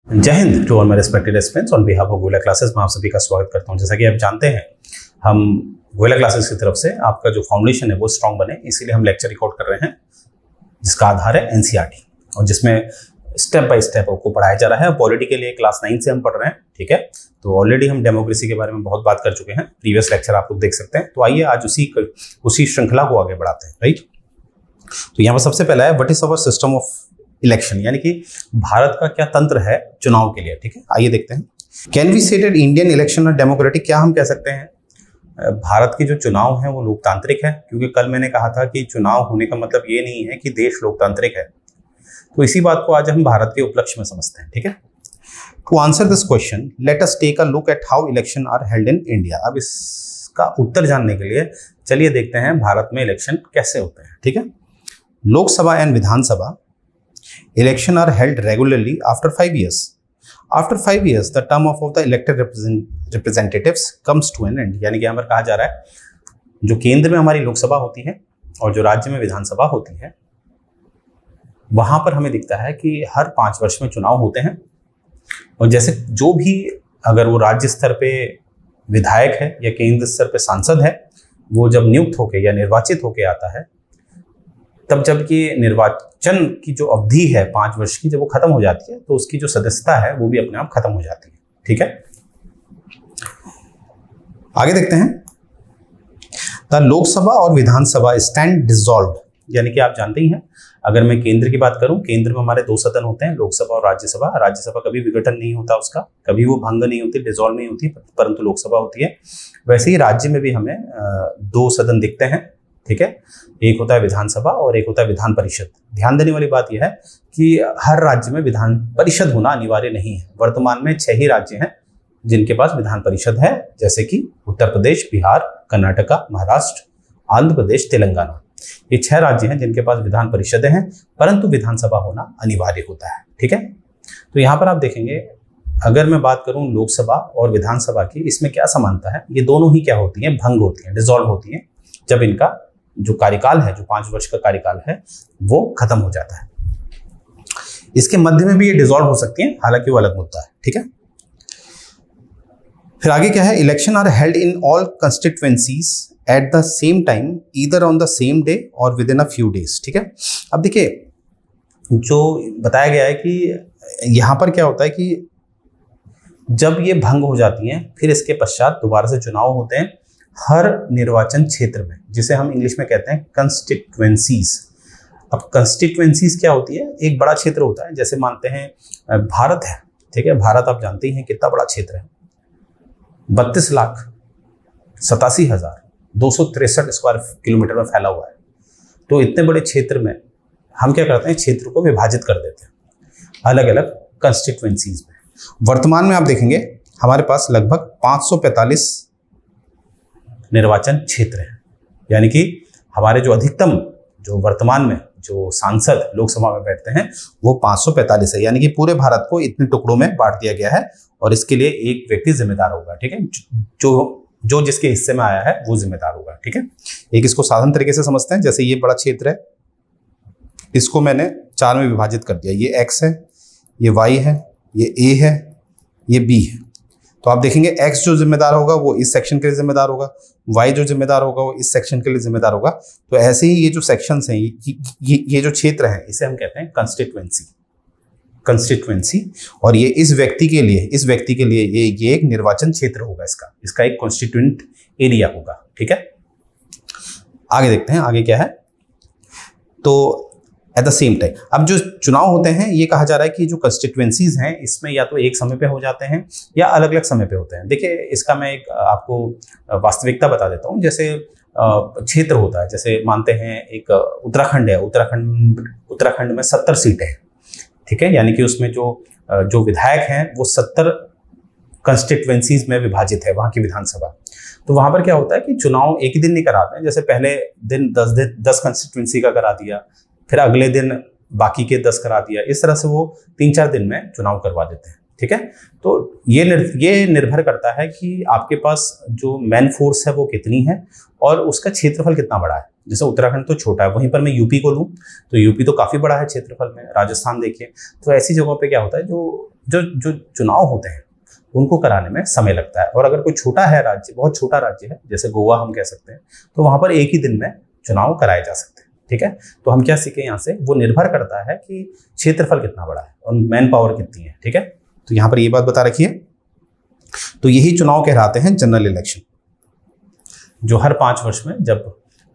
जय Hind to all my respected students on behalf of Goyla classes में आप सभी का स्वागत करता हूं। जैसा कि आप जानते हैं, हम गोयला क्लासेस की तरफ से आपका जो फाउंडेशन है वो स्ट्रांग बने, इसीलिए हम लेक्चर रिकॉर्ड कर रहे हैं जिसका आधार है एनसीईआरटी और जिसमें स्टेप बाय स्टेप आपको पढ़ाया जा रहा है। पॉलिटी के लिए क्लास 9 से हम पढ़ रहे हैं, ठीक है। तो ऑलरेडी हम डेमोक्रेसी के बारे में बहुत बात कर चुके हैं, प्रीवियस लेक्चर आप लोग देख सकते हैं। तो आइए आज उसी श्रृंखला को आगे बढ़ाते हैं, राइट। तो यहाँ पर सबसे पहला है what is our system of election, यानी कि भारत का क्या तंत्र है चुनाव के लिए, ठीक है। आइए देखते हैं। Can we say that Indian election are democratic, क्या हम कह सकते हैं भारत के जो चुनाव हैं वो लोकतांत्रिक है? क्योंकि कल मैंने कहा था कि चुनाव होने का मतलब ये नहीं है कि देश लोकतांत्रिक है। तो इसी बात को आज हम भारत के उपलक्ष्य में समझते हैं, ठीक है। To answer this question let us take a look at how election are held in India. अब इसका उत्तर जानने के लिए चलिए देखते हैं भारत में इलेक्शन कैसे होते हैं, ठीक है। Lok Sabha and Vidhan Sabha election are held regularly after 5 years. After 5 years, the term of the elected representatives comes to an end. यानी कि यहाँ पर कहा जा रहा है जो केंद्र में हमारी लोकसभा होती है और जो राज्य में विधानसभा होती है, वहां पर हमें दिखता है कि हर 5 वर्ष में चुनाव होते हैं। और जैसे जो भी अगर वो राज्य स्तर पे विधायक है या केंद्र स्तर पे सांसद है, वो जब नियुक्त होके या निर्वाचित होके आता है, तब जब ये निर्वाचन की जो अवधि है 5 वर्ष की, जब वो खत्म हो जाती है तो उसकी जो सदस्यता है वो भी अपने आप खत्म हो जाती है, ठीक है। आगे देखते हैं। द लोकसभा और विधानसभा स्टैंड डिसॉल्व्ड, यानी कि आप जानते ही हैं, अगर मैं केंद्र की बात करूं, केंद्र में हमारे 2 सदन होते हैं, लोकसभा और राज्यसभा। राज्यसभा कभी विघटन नहीं होता उसका, कभी वो भंग नहीं होती, डिसॉल्व नहीं होती, परंतु लोकसभा होती है। वैसे ही राज्य में भी हमें 2 सदन दिखते हैं, ठीक है। एक होता है विधानसभा और एक होता है विधान परिषद। ध्यान देने वाली बात यह है कि हर राज्य में विधान परिषद होना अनिवार्य नहीं है। वर्तमान में 6 ही राज्य हैं जिनके पास विधान परिषद है, जैसे कि उत्तर प्रदेश, बिहार, कर्नाटका, महाराष्ट्र, आंध्र प्रदेश, तेलंगाना। ये 6 राज्य हैं जिनके पास विधान परिषदें हैं, परंतु विधानसभा होना अनिवार्य होता है, ठीक है। तो यहाँ पर आप देखेंगे, अगर मैं बात करूं लोकसभा और विधानसभा की, इसमें क्या समानता है? ये दोनों ही क्या होती हैं? भंग होती हैं, डिसॉल्व होती हैं, जब इनका जो कार्यकाल है, जो 5 वर्ष का कार्यकाल है, वो खत्म हो जाता है। इसके मध्य में भी ये डिसॉल्व हो सकती हैं, हालांकि वो अलग मुद्दा है, ठीक है। फिर आगे क्या है? Election are held in all constituencies at the same time, either on the same day और within a few days, ठीक है। अब देखिए, जो बताया गया है कि यहां पर क्या होता है कि जब ये भंग हो जाती हैं, फिर इसके पश्चात दोबारा से चुनाव होते हैं हर निर्वाचन क्षेत्र में, जिसे हम इंग्लिश में कहते हैं कंस्टिट्यूएंसीज। अब कंस्टिट्यूएंसीज क्या होती है? एक बड़ा क्षेत्र होता है, जैसे मानते हैं भारत है, ठीक है। भारत आप जानते ही हैं कितना बड़ा क्षेत्र है, 32,87,263 स्क्वायर किलोमीटर में फैला हुआ है। तो इतने बड़े क्षेत्र में हम क्या करते हैं? क्षेत्र को विभाजित कर देते हैं अलग अलग कंस्टिट्यूएंसीज में। वर्तमान में आप देखेंगे हमारे पास लगभग 545 निर्वाचन क्षेत्र है, यानी कि हमारे जो अधिकतम जो वर्तमान में जो सांसद लोकसभा में बैठते हैं वो 545 है, यानी कि पूरे भारत को इतने टुकड़ों में बांट दिया गया है और इसके लिए एक व्यक्ति जिम्मेदार होगा, ठीक है। जो जिसके हिस्से में आया है वो जिम्मेदार होगा, ठीक है। एक इसको साधारण तरीके से समझते हैं, जैसे ये बड़ा क्षेत्र है, इसको मैंने 4 में विभाजित कर दिया। ये X है, ये Y है, ये A है, ये B है। तो आप देखेंगे X जो जिम्मेदार होगा वो इस सेक्शन के लिए जिम्मेदार होगा, Y जो जिम्मेदार होगा वो इस सेक्शन के लिए जिम्मेदार होगा। तो ऐसे ही ये जो सेक्शंस हैं, ये जो क्षेत्र है, इसे हम कहते हैं कंस्टिट्यूएंसी। और ये इस व्यक्ति के लिए ये एक निर्वाचन क्षेत्र होगा, इसका एक कॉन्स्टिट्यूएंट एरिया होगा, ठीक है। आगे देखते हैं, आगे क्या है। तो एट द सेम टाइम, अब जो चुनाव होते हैं, ये कहा जा रहा है कि जो कंस्टिट्यूएंसीज हैं इसमें या तो एक समय पे हो जाते हैं या अलग अलग समय पे होते हैं। देखिए, इसका मैं एक आपको वास्तविकता बता देता हूँ। जैसे क्षेत्र होता है, जैसे मानते हैं एक उत्तराखंड है, उत्तराखंड में 70 सीटें हैं, ठीक है। यानी कि उसमें जो विधायक हैं वो 70 कंस्टिट्यूएंसीज में विभाजित है वहाँ की विधानसभा। तो वहाँ पर क्या होता है कि चुनाव एक ही दिन नहीं कराते हैं। जैसे पहले दिन 10 कंस्टिट्यूएंसी का करा दिया, फिर अगले दिन बाकी के 10 करा दिया, इस तरह से वो 3-4 दिन में चुनाव करवा देते हैं, ठीक है। तो ये निर्भर करता है कि आपके पास जो मैन फोर्स है वो कितनी है और उसका क्षेत्रफल कितना बड़ा है। जैसे उत्तराखंड तो छोटा है, वहीं पर मैं यूपी को लूँ तो यूपी तो काफ़ी बड़ा है क्षेत्रफल में, राजस्थान देखिए। तो ऐसी जगहों पे क्या होता है, जो जो जो चुनाव होते हैं उनको कराने में समय लगता है। और अगर कोई छोटा है राज्य, बहुत छोटा राज्य है, जैसे गोवा हम कह सकते हैं, तो वहां पर एक ही दिन में चुनाव कराए जा सकते हैं। ठीक है, तो हम क्या सीखें यहाँ से, वो निर्भर करता है कि क्षेत्रफल कितना बड़ा है और मैन पावर कितनी है। ठीक है, तो यहाँ पर ये बात बता रखिए। तो यही चुनाव कहलाते हैं जनरल इलेक्शन, जो हर 5 वर्ष में जब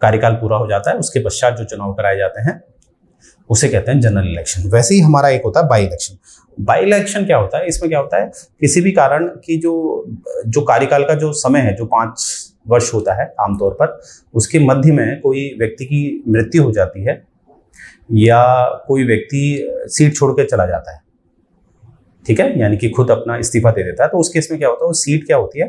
कार्यकाल पूरा हो जाता है उसके पश्चात जो चुनाव कराए जाते हैं उसे कहते हैं जनरल इलेक्शन। वैसे ही हमारा एक होता है बाई इलेक्शन। बाई इलेक्शन क्या होता है, इसमें क्या होता है, किसी भी कारण की जो कार्यकाल का जो समय है, जो 5 वर्ष होता है आमतौर पर, उसके मध्य में कोई व्यक्ति की मृत्यु हो जाती है या कोई व्यक्ति सीट छोड़ के चला जाता है। ठीक है, यानी कि खुद अपना इस्तीफा दे देता है, तो उस केस में क्या होता है, वो सीट क्या होती है,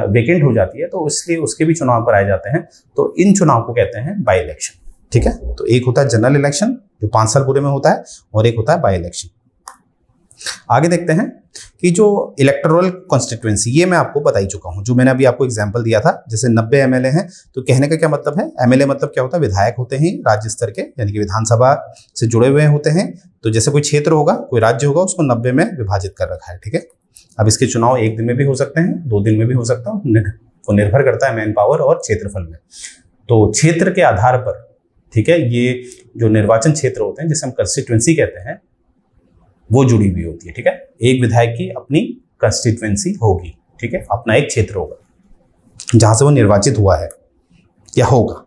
वेकेंट हो जाती है, तो इसलिए उसके भी चुनाव कराए जाते हैं। तो इन चुनाव को कहते हैं बाई इलेक्शन। ठीक है, तो एक होता है जनरल इलेक्शन जो 5 साल पूरे में होता है, और एक होता है बाई इलेक्शन। आगे देखते हैं कि जो इलेक्टोरल कॉन्स्टिट्यूएंसी, ये मैं आपको बता ही चुका हूं, जो मैंने अभी आपको एग्जांपल दिया था। जैसे 90 एमएलए हैं, तो कहने का क्या मतलब है, एमएलए मतलब क्या होता है, विधायक होते हैं राज्य स्तर के, यानी कि विधानसभा से जुड़े हुए होते हैं। तो जैसे कोई क्षेत्र होगा, कोई राज्य होगा, उसको 90 में विभाजित कर रखा है। ठीक है, अब इसके चुनाव 1 दिन में भी हो सकते हैं, 2 दिन में भी हो सकता है, वो निर्भर करता है मैन पावर और क्षेत्रफल में। तो क्षेत्र के आधार पर, ठीक है, ये जो निर्वाचन क्षेत्र होते हैं जिसे हम कंस्टिट्यूएंसी कहते हैं, वो जुड़ी हुई होती है। ठीक है, एक विधायक की अपनी कंस्टिट्यूएंसी होगी। ठीक है, अपना एक क्षेत्र होगा जहां से वो निर्वाचित हुआ है या होगा।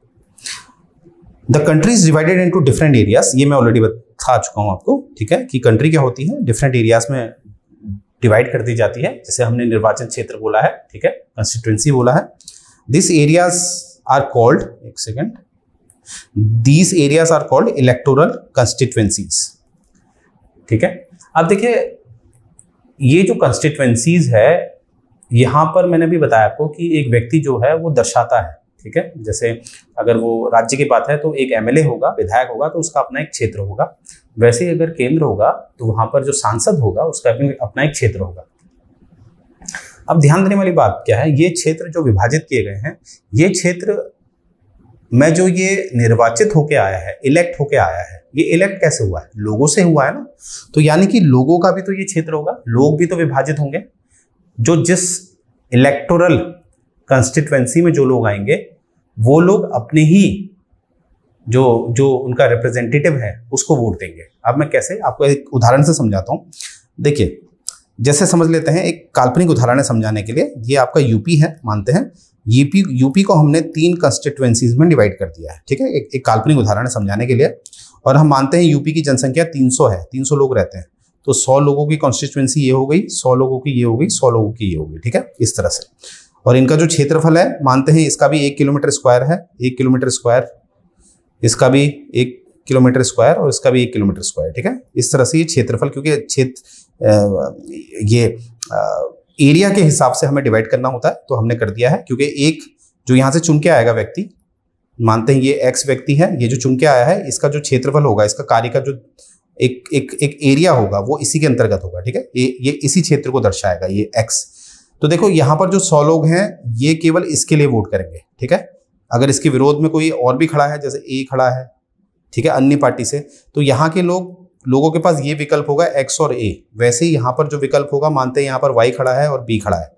The country is divided into different areas, ये मैं ऑलरेडी बता चुका हूं आपको। ठीक है, कि कंट्री क्या होती है, डिफरेंट एरियाज में डिवाइड कर दी जाती है। जैसे हमने निर्वाचन क्षेत्र बोला है, ठीक है, कंस्टिट्यूएंसी बोला है। दिस एरियाज आर कॉल्ड, एक second, these areas are called electoral constituencies. ठीक है, अब देखिए ये जो कंस्टिट्यूएंसीज है, यहां पर मैंने भी बताया आपको कि एक व्यक्ति जो है वो दर्शाता है। ठीक है, जैसे अगर वो राज्य की बात है तो एक एमएलए होगा, विधायक होगा, तो उसका अपना एक क्षेत्र होगा। वैसे ही अगर केंद्र होगा तो वहां पर जो सांसद होगा उसका अपना एक क्षेत्र होगा। अब ध्यान देने वाली बात क्या है, ये क्षेत्र जो विभाजित किए गए हैं, ये क्षेत्र में जो ये निर्वाचित होके आया है, इलेक्ट होके आया है, ये इलेक्ट कैसे हुआ है, लोगों से हुआ है ना। तो यानी कि लोगों का भी तो ये क्षेत्र होगा, लोग भी तो विभाजित होंगे। जो जिस इलेक्टोरल कंस्टिट्यूएंसी में जो लोग आएंगे, वो लोग अपने ही जो उनका रिप्रेजेंटेटिव है उसको वोट देंगे। अब मैं कैसे, आपको एक उदाहरण से समझाता हूं। देखिए, जैसे समझ लेते हैं, एक काल्पनिक उदाहरण है समझाने के लिए। ये आपका यूपी है, मानते हैं यूपी को हमने 3 कंस्टिट्यूएंसीज में डिवाइड कर दिया है। ठीक है, एक काल्पनिक उदाहरण है समझाने के लिए। और हम मानते हैं यूपी की जनसंख्या 300 है, 300 लोग रहते हैं, तो 100 लोगों की कॉन्स्टिट्यूएंसी ये हो गई, 100 लोगों की ये हो गई, 100 लोगों की ये हो गई। ठीक है, इस तरह से। और इनका जो क्षेत्रफल है, मानते हैं इसका भी 1 किलोमीटर स्क्वायर है, 1 किलोमीटर स्क्वायर, इसका भी 1 किलोमीटर स्क्वायर, और इसका भी 1 किलोमीटर स्क्वायर। ठीक है, इस तरह से ये क्षेत्रफल, क्योंकि ये एरिया के हिसाब से हमें डिवाइड करना होता है, तो हमने कर दिया है। क्योंकि एक जो यहाँ से चुन के आएगा व्यक्ति, मानते हैं ये एक्स व्यक्ति है, ये जो चुन के आया है, इसका जो क्षेत्रफल होगा, इसका कार्य का जो एक एरिया होगा, वो इसी के अंतर्गत होगा। ठीक है, ये इसी क्षेत्र को दर्शाएगा, ये एक्स। तो देखो यहाँ पर जो 100 लोग हैं, ये केवल इसके लिए वोट करेंगे। ठीक है, अगर इसके विरोध में कोई और भी खड़ा है, जैसे ए खड़ा है, ठीक है, अन्य पार्टी से, तो यहाँ के लोगों के पास ये विकल्प होगा, एक्स और ए। वैसे ही यहाँ पर जो विकल्प होगा, मानते हैं यहाँ पर वाई खड़ा है और बी खड़ा है,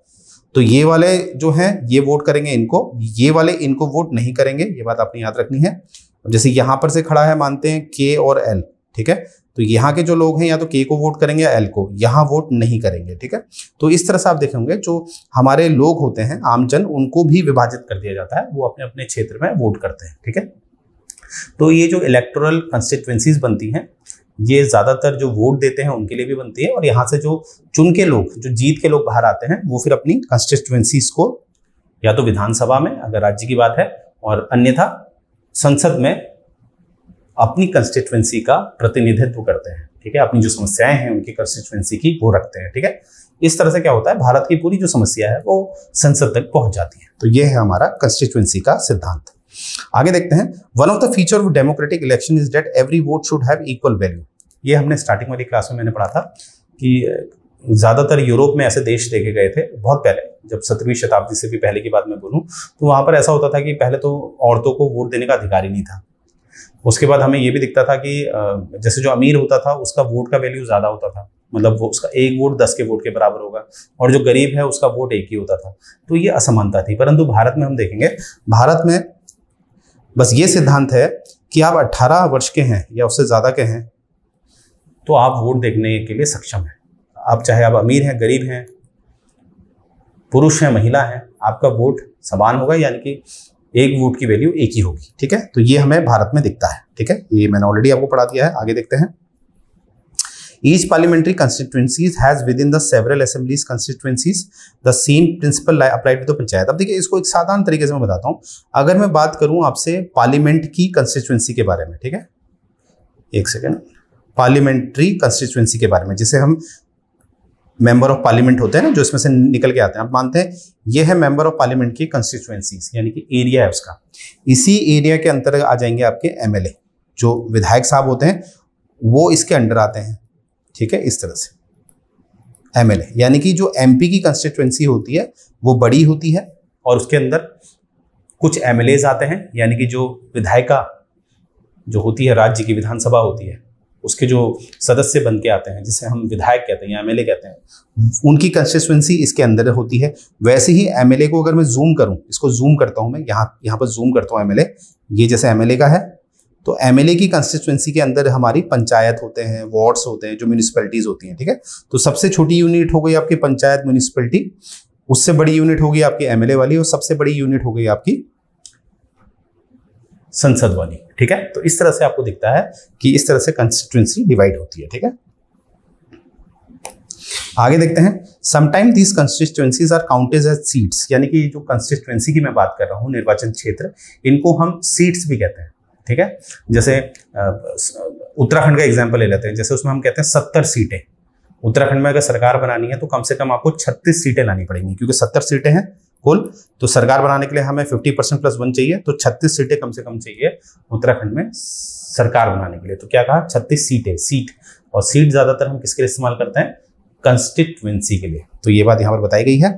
तो ये वाले जो हैं ये वोट करेंगे इनको, ये वाले इनको वोट नहीं करेंगे। ये बात आपने याद रखनी है। जैसे यहाँ पर से खड़ा है, मानते हैं के और एल, ठीक है, तो यहाँ के जो लोग हैं या तो के को वोट करेंगे या एल को, यहाँ वोट नहीं करेंगे। ठीक है, तो इस तरह से आप देखेंगे जो हमारे लोग होते हैं, आमजन, उनको भी विभाजित कर दिया जाता है, वो अपने अपने क्षेत्र में वोट करते हैं। ठीक है, तो ये जो इलेक्टोरल कंस्टिट्यूएंसीज बनती हैं, ये ज्यादातर जो वोट देते हैं उनके लिए भी बनती है, और यहाँ से जो चुन के लोग, जो जीत के लोग बाहर आते हैं, वो फिर अपनी कंस्टिट्यूएंसीज को या तो विधानसभा में अगर राज्य की बात है, और अन्यथा संसद में अपनी कंस्टिट्यूएंसी का प्रतिनिधित्व करते हैं। ठीक है, अपनी जो समस्याएं हैं उनकी कंस्टिट्यूएंसी की वो रखते हैं। ठीक है, इस तरह से क्या होता है, भारत की पूरी जो समस्या है वो संसद तक पहुंच जाती है। तो ये है हमारा कंस्टिट्यूएंसी का सिद्धांत। आगे देखते हैं, one of the feature of democratic election is that every vote should have equal value. ये हमने स्टार्टिंग वाली क्लास में मैंने पढ़ा था कि ज्यादातर यूरोप में ऐसे देश देखे गए थे बहुत पहले, जब 17वीं शताब्दी से भी पहले की बात मैं बोलूं, तो वहां पर ऐसा होता था कि पहले तो औरतों को वोट देने का अधिकार ही नहीं था। उसके बाद हमें ये भी दिखता था कि जैसे जो अमीर होता था उसका वोट का वैल्यू ज्यादा होता था, मतलब वो उसका एक वोट 10 के वोट के बराबर होगा, और जो गरीब है उसका वोट एक ही होता था। तो ये असमानता थी। परंतु भारत में हम देखेंगे, भारत में बस ये सिद्धांत है कि आप 18 वर्ष के हैं या उससे ज़्यादा के हैं तो आप वोट देने के लिए सक्षम हैं। आप चाहे आप अमीर हैं, गरीब हैं, पुरुष हैं, महिला हैं, आपका वोट समान होगा, यानी कि एक वोट की वैल्यू एक ही होगी। ठीक है, तो ये हमें भारत में दिखता है। ठीक है, ये मैंने ऑलरेडी आपको पढ़ा दिया है। आगे देखते हैं। Each parliamentary constituencies has within the several assemblies constituencies the same principle applied to the panchayat. अब देखिए, इसको एक साधारण तरीके से मैं बताता हूँ। अगर मैं बात करूँ आपसे पार्लियामेंट की कंस्टिट्यूंसी के बारे में, ठीक है, एक सेकेंड, पार्लियामेंट्री कंस्टिट्यूंसी के बारे में, जिसे हम मेंबर ऑफ पार्लियामेंट होते हैं ना, जो इसमें से निकल के आते हैं, आप मानते हैं ये है मेंबर ऑफ पार्लियामेंट की कंस्टिट्यूएंसीज, यानी कि एरिया है उसका। इसी एरिया के अंतर्गत आ जाएंगे आपके एमएलए, जो विधायक साहब होते हैं वो इसके अंडर आते हैं। ठीक है, इस तरह से एमएलए, यानी कि जो एमपी की कंस्टिट्यूएंसी होती है वो बड़ी होती है और उसके अंदर कुछ एमएलएज आते हैं, यानी कि जो विधायिका जो होती है, राज्य की विधानसभा होती है, उसके जो सदस्य बन के आते हैं, जिसे हम विधायक कहते हैं या एमएलए कहते हैं, उनकी कंस्टिट्यूएंसी इसके अंदर होती है। वैसे ही एमएलए को अगर मैं जूम करूं, इसको जूम करता हूं मैं, यहाँ पर जूम करता हूं एमएलए, ये जैसे एमएलए का है, तो एमएलए की कंस्टिट्यूएंसी के अंदर हमारी पंचायत होते हैं, वार्ड्स होते हैं, जो म्यूनिसिपैलिटीज होती हैं। ठीक है, तो सबसे छोटी यूनिट हो गई आपकी पंचायत, म्यूनिसिपैलिटी, उससे बड़ी यूनिट होगी आपकी एमएलए वाली, और सबसे बड़ी यूनिट हो गई आपकी संसद वाली। ठीक है, तो इस तरह से आपको दिखता है कि इस तरह से कंस्टिट्यूएंसी डिवाइड होती है। ठीक है, आगे देखते हैं। Sometime these constituencies are counted as seats, यानी कि जो कंस्टिट्यूएंसी की मैं बात कर रहा हूं, निर्वाचन क्षेत्र, इनको हम सीट्स भी कहते हैं। ठीक है, जैसे उत्तराखंड का एग्जाम्पल ले लेते हैं, जैसे उसमें हम कहते हैं 70 सीटें। उत्तराखंड में अगर सरकार बनानी है तो कम से कम आपको 36 सीटें लानी पड़ेंगी, क्योंकि 70 सीटें हैं कुल, तो सरकार बनाने के लिए हमें 50% + 1 चाहिए, तो 36 सीटें कम से कम चाहिए उत्तराखंड में सरकार बनाने के लिए। तो क्या कहा, 36 सीटें, सीट, और सीट ज्यादातर हम किसके लिए इस्तेमाल करते हैं, कंस्टिट्यूएंसी के लिए। तो ये बात यहाँ पर बताई गई है।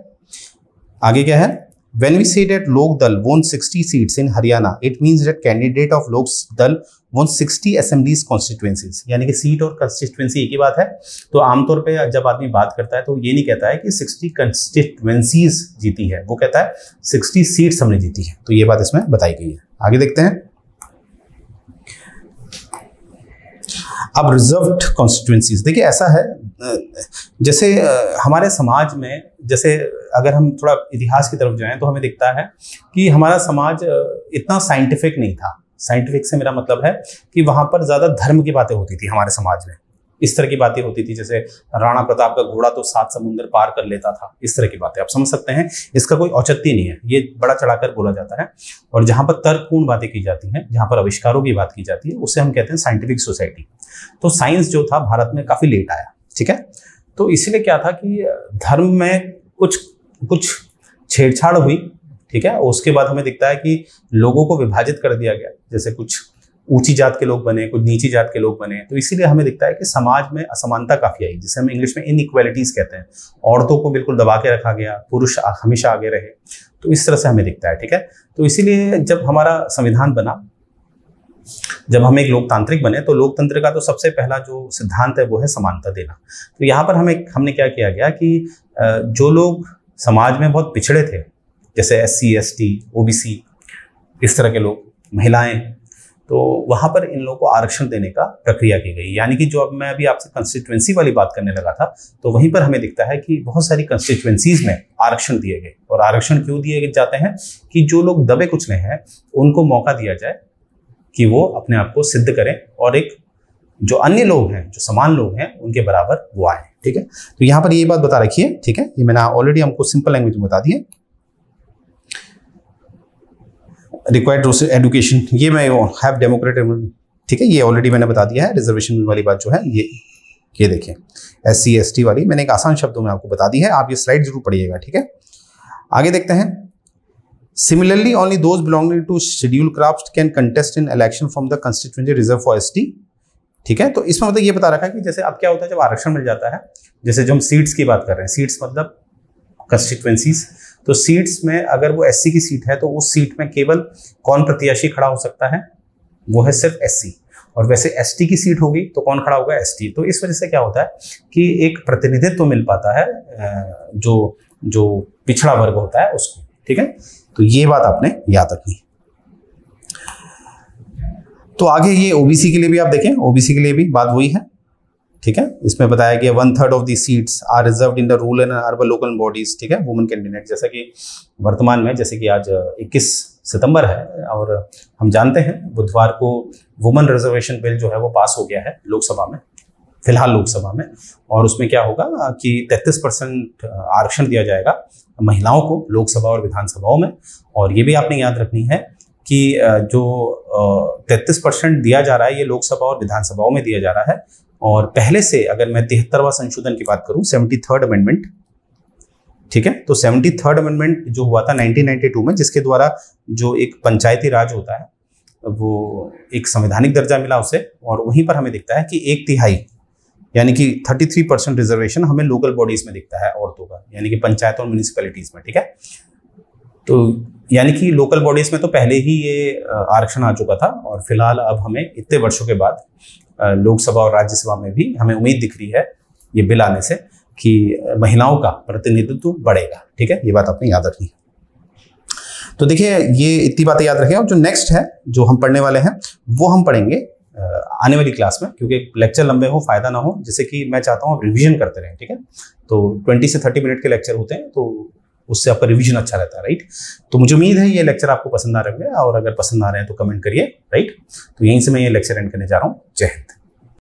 आगे क्या है, when we say that Lok Dal won 60 seats in Haryana, it means that candidate of Lok Dal won 60 assemblies constituencies, यानी कि सीट और कंस्टिट्यूएंसी एक ही बात है। तो आमतौर पे जब आदमी बात करता है तो ये नहीं कहता है कि 60 कंस्टिट्यूएंसीज जीती है, वो कहता है 60 सीट्स हमने जीती है। तो ये बात इसमें बताई गई है। आगे देखते हैं। अब रिजर्व्ड कॉन्स्टिट्यूएंसीज, देखिए ऐसा है, जैसे हमारे समाज में, जैसे अगर हम थोड़ा इतिहास की तरफ जाएं तो हमें दिखता है कि हमारा समाज इतना साइंटिफिक नहीं था। साइंटिफिक से मेरा मतलब है कि वहां पर ज्यादा धर्म की बातें होती थी हमारे समाज में, इस तरह की बातें होती थी, जैसे राणा प्रताप का घोड़ा तो 7 समुंदर पार कर लेता था, इस तरह की बातें आप समझ सकते हैं। इसका कोई औचित्य नहीं है, ये बड़ा चढ़ाकर बोला जाता है। और जहां पर तर्कपूर्ण बातें की जाती हैं, जहां पर आविष्कारों की बात की जाती है, उसे हम कहते हैं साइंटिफिक सोसाइटी। तो साइंस जो था भारत में काफी लेट आया। ठीक है, तो इसीलिए क्या था कि धर्म में कुछ छेड़छाड़ हुई। ठीक है, उसके बाद हमें दिखता है कि लोगों को विभाजित कर दिया गया, जैसे कुछ ऊंची जात के लोग बने, कुछ नीची जात के लोग बने। तो इसीलिए हमें दिखता है कि समाज में असमानता काफी आई, जिसे हम इंग्लिश में इनइक्वालिटीज कहते हैं। औरतों को बिल्कुल दबा के रखा गया, पुरुष हमेशा आगे रहे। तो इस तरह से हमें दिखता है। ठीक है, तो इसीलिए जब हमारा संविधान बना, जब हम एक लोकतांत्रिक बने, तो लोकतंत्र का तो सबसे पहला जो सिद्धांत है वो है समानता देना। तो यहाँ पर हमने क्या किया गया कि जो लोग समाज में बहुत पिछड़े थे, जैसे SC ST OBC, इस तरह के लोग, महिलाएं, तो वहां पर इन लोगों को आरक्षण देने का प्रक्रिया की गई। यानी कि जो अब मैं अभी आपसे कंस्टिट्यूएंसी वाली बात करने लगा था, तो वहीं पर हमें दिखता है कि बहुत सारी कंस्टिट्यूएंसीज में आरक्षण दिए गए। और आरक्षण क्यों दिए जाते हैं कि जो लोग दबे कुचले हैं उनको मौका दिया जाए कि वो अपने आप को सिद्ध करें, और एक जो अन्य लोग हैं, जो समान लोग हैं, उनके बराबर वो आए। ठीक है, तो यहाँ पर ये बात बता रखी है। ठीक है, ये मैंने ऑलरेडी हमको सिंपल लैंग्वेज में बता दी है। रिक्वायर्ड एजुकेशन, ये मैं हैव डेमोक्रेटिक, ठीक है, ये ऑलरेडी मैंने बता दिया है। रिजर्वेशन वाली बात जो है, ये देखिए SC ST वाली मैंने एक आसान शब्दों में आपको बता दी है। आप ये स्लाइड जरूर पढ़िएगा। ठीक है, आगे देखते हैं। Similarly only those belonging to schedule caste can contest in election from the constituency reserve for ST। ठीक है, तो इसमें मतलब ये बता रखा है कि जैसे अब क्या होता है जब आरक्षण मिल जाता है, जैसे जो हम सीट्स की बात कर रहे हैं, सीट्स मतलब कंस्टिट्यूएंसीज, तो सीट्स में अगर वो SC की सीट है तो उस सीट में केवल कौन प्रत्याशी खड़ा हो सकता है, वो है सिर्फ SC। और वैसे एसटी की सीट होगी तो कौन खड़ा होगा, एसटी। तो इस वजह से क्या होता है कि एक प्रतिनिधित्व तो मिल पाता है जो पिछड़ा वर्ग होता है उसको, ठीक है। तो ये बात आपने याद रखनी। तो आगे ये ओबीसी के लिए भी आप देखें, ओबीसी के लिए भी बात वही है, ठीक है। इसमें बताया गया 1/3 of the seats are reserved in the rural and urban local bodies, ठीक है, वुमेन कैंडिडेट। जैसा कि वर्तमान में, जैसे कि आज 21 सितंबर है और हम जानते हैं बुधवार को वुमेन रिजर्वेशन बिल जो है वो पास हो गया है लोकसभा में, फिलहाल लोकसभा में। और उसमें क्या होगा कि 33% आरक्षण दिया जाएगा महिलाओं को लोकसभा और विधानसभाओं में। और ये भी आपने याद रखनी है कि जो 33% दिया जा रहा है ये लोकसभा और विधानसभाओं में दिया जा रहा है। और पहले से अगर मैं 73वां संशोधन की बात करूं, 73rd अमेंडमेंट, ठीक है, तो 73rd अमेंडमेंट जो हुआ था 1992 में, जिसके द्वारा जो एक पंचायती राज होता है वो एक संवैधानिक दर्जा मिला उसे। और वहीं पर हमें दिखता है कि 1/3 यानी कि 33% रिजर्वेशन हमें लोकल बॉडीज में दिखता है औरतों का, यानी कि पंचायत और म्यूनिसिपैलिटीज में, ठीक है। तो यानी कि लोकल बॉडीज में तो पहले ही ये आरक्षण आ चुका था और फिलहाल अब हमें इतने वर्षों के बाद लोकसभा और राज्यसभा में भी हमें उम्मीद दिख रही है ये बिल आने से कि महिलाओं का प्रतिनिधित्व बढ़ेगा, ठीक है। ये बात आपने याद रखनी है। तो देखिए ये इतनी बातें याद रखें। और जो नेक्स्ट है जो हम पढ़ने वाले हैं वो हम पढ़ेंगे आने वाली क्लास में, क्योंकि लेक्चर लंबे हो, फायदा ना हो, जैसे कि मैं चाहता हूँ रिवीजन करते रहें, ठीक है। तो 20 से 30 मिनट के लेक्चर होते हैं तो उससे आपका रिवीजन अच्छा रहता है, राइट। तो मुझे उम्मीद है ये लेक्चर आपको पसंद आ रहे होंगे और अगर पसंद आ रहे हैं तो कमेंट करिए, राइट। तो यहीं से मैं ये लेक्चर एंड करने जा रहा हूँ। जय हिंद।